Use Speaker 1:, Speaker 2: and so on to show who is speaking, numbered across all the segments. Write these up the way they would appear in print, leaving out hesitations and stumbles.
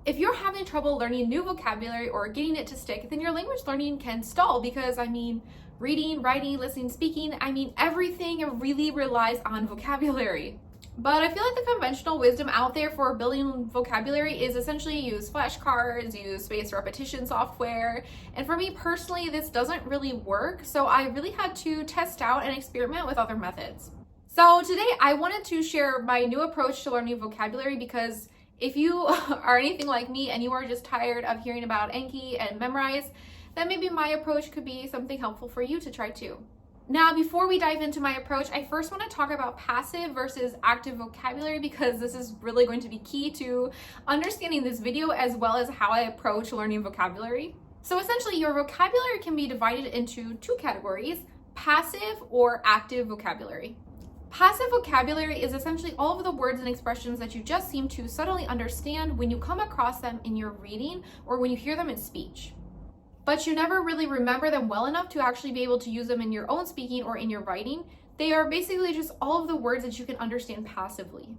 Speaker 1: If you're having trouble learning new vocabulary or getting it to stick, then your language learning can stall because, reading, writing, listening, speaking, everything really relies on vocabulary. But I feel like the conventional wisdom out there for building vocabulary is essentially use flashcards, use spaced repetition software. And for me personally, this doesn't really work. So I really had to test out and experiment with other methods. So today I wanted to share my new approach to learning vocabulary because if you are anything like me and you are just tired of hearing about Anki and memorize, then maybe my approach could be something helpful for you to try too. Now, before we dive into my approach, I first want to talk about passive versus active vocabulary because this is really going to be key to understanding this video as well as how I approach learning vocabulary. So essentially, your vocabulary can be divided into two categories, passive or active vocabulary. Passive vocabulary is essentially all of the words and expressions that you just seem to suddenly understand when you come across them in your reading or when you hear them in speech. But you never really remember them well enough to actually be able to use them in your own speaking or in your writing. They are basically just all of the words that you can understand passively.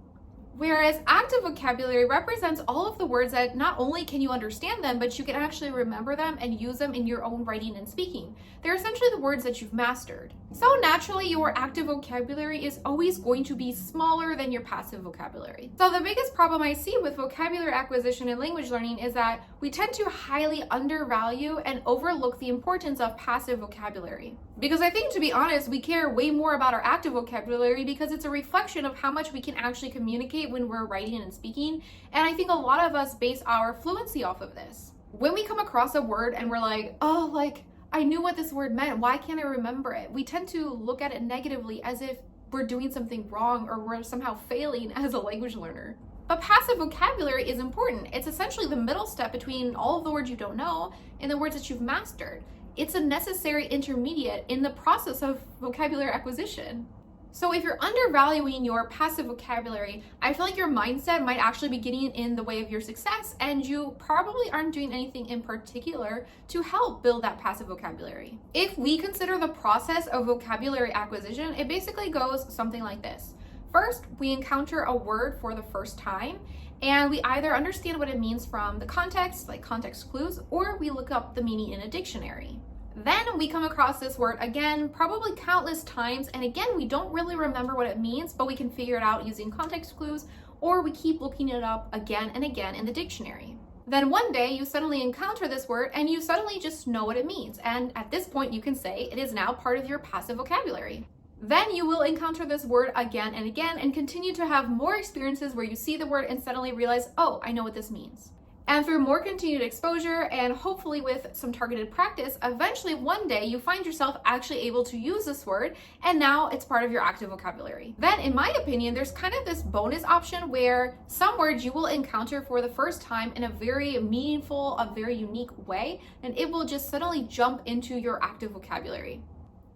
Speaker 1: Whereas active vocabulary represents all of the words that not only can you understand them, but you can actually remember them and use them in your own writing and speaking. They're essentially the words that you've mastered. So naturally, your active vocabulary is always going to be smaller than your passive vocabulary. So the biggest problem I see with vocabulary acquisition and language learning is that we tend to highly undervalue and overlook the importance of passive vocabulary. Because I think, to be honest, we care way more about our active vocabulary because it's a reflection of how much we can actually communicate when we're writing and speaking. And I think a lot of us base our fluency off of this. When we come across a word and we're like, I knew what this word meant, why can't I remember it? We tend to look at it negatively as if we're doing something wrong or we're somehow failing as a language learner. But passive vocabulary is important. It's essentially the middle step between all of the words you don't know and the words that you've mastered. It's a necessary intermediate in the process of vocabulary acquisition. So if you're undervaluing your passive vocabulary, I feel like your mindset might actually be getting in the way of your success, and you probably aren't doing anything in particular to help build that passive vocabulary. If we consider the process of vocabulary acquisition, it basically goes something like this. First, we encounter a word for the first time, and we either understand what it means from the context, like context clues, or we look up the meaning in a dictionary. Then we come across this word again, probably countless times, and again, we don't really remember what it means, but we can figure it out using context clues, or we keep looking it up again and again in the dictionary. Then one day you suddenly encounter this word and you suddenly just know what it means, and at this point you can say it is now part of your passive vocabulary. Then you will encounter this word again and again and continue to have more experiences where you see the word and suddenly realize, oh, I know what this means. And through more continued exposure and hopefully with some targeted practice, eventually one day you find yourself actually able to use this word and now it's part of your active vocabulary. Then in my opinion, there's kind of this bonus option where some words you will encounter for the first time in a very meaningful, a very unique way, and it will just suddenly jump into your active vocabulary.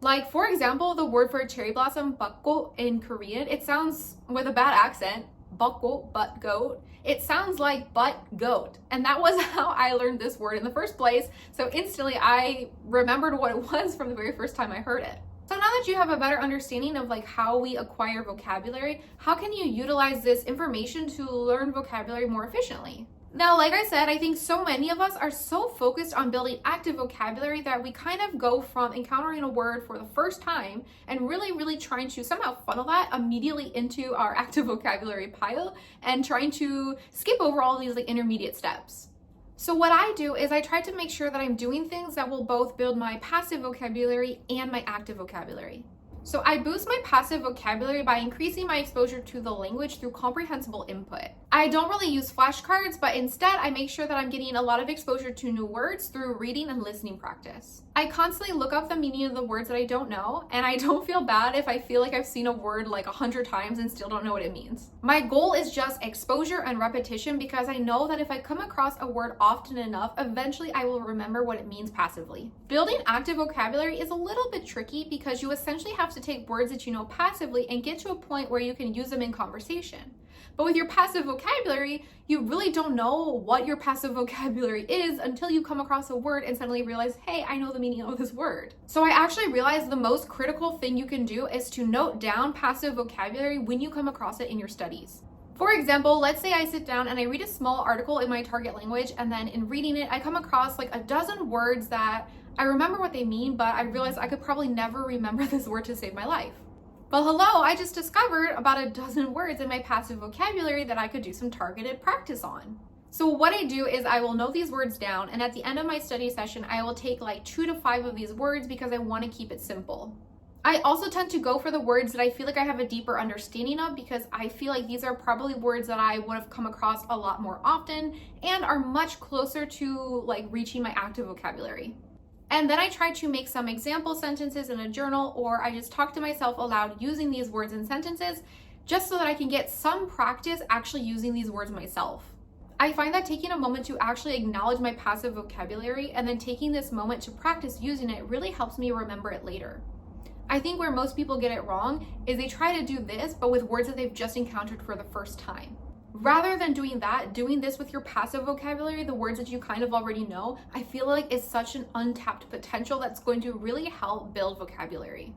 Speaker 1: Like, for example, the word for cherry blossom, bakgo, in Korean, it sounds with a bad accent, bakgo, but goat. It sounds like but goat. And that was how I learned this word in the first place. So instantly I remembered what it was from the very first time I heard it. So now that you have a better understanding of how we acquire vocabulary, how can you utilize this information to learn vocabulary more efficiently? Now, like I said, I think so many of us are so focused on building active vocabulary that we kind of go from encountering a word for the first time and really trying to somehow funnel that immediately into our active vocabulary pile and trying to skip over all these intermediate steps. So what I do is I try to make sure that I'm doing things that will both build my passive vocabulary and my active vocabulary. So I boost my passive vocabulary by increasing my exposure to the language through comprehensible input. I don't really use flashcards, but instead I make sure that I'm getting a lot of exposure to new words through reading and listening practice. I constantly look up the meaning of the words that I don't know, and I don't feel bad if I feel like I've seen a word 100 times and still don't know what it means. My goal is just exposure and repetition because I know that if I come across a word often enough, eventually I will remember what it means passively. Building active vocabulary is a little bit tricky because you essentially have to take words that you know passively and get to a point where you can use them in conversation. But with your passive vocabulary, you really don't know what your passive vocabulary is until you come across a word and suddenly realize, hey, I know the meaning of this word. So I actually realized the most critical thing you can do is to note down passive vocabulary when you come across it in your studies. For example, let's say I sit down and I read a small article in my target language, and then in reading it, I come across like a dozen words that I remember what they mean, but I realize I could probably never remember this word to save my life. Well, hello, I just discovered about a dozen words in my passive vocabulary that I could do some targeted practice on. So what I do is I will note these words down, and at the end of my study session, I will take like 2 to 5 of these words because I want to keep it simple. I also tend to go for the words that I feel like I have a deeper understanding of, because I feel like these are probably words that I would have come across a lot more often and are much closer to like reaching my active vocabulary. And then I try to make some example sentences in a journal, or I just talk to myself aloud using these words and sentences just so that I can get some practice actually using these words myself. I find that taking a moment to actually acknowledge my passive vocabulary and then taking this moment to practice using it really helps me remember it later. I think where most people get it wrong is they try to do this, but with words that they've just encountered for the first time. Rather than doing that, doing this with your passive vocabulary, the words that you kind of already know, I feel like is such an untapped potential that's going to really help build vocabulary.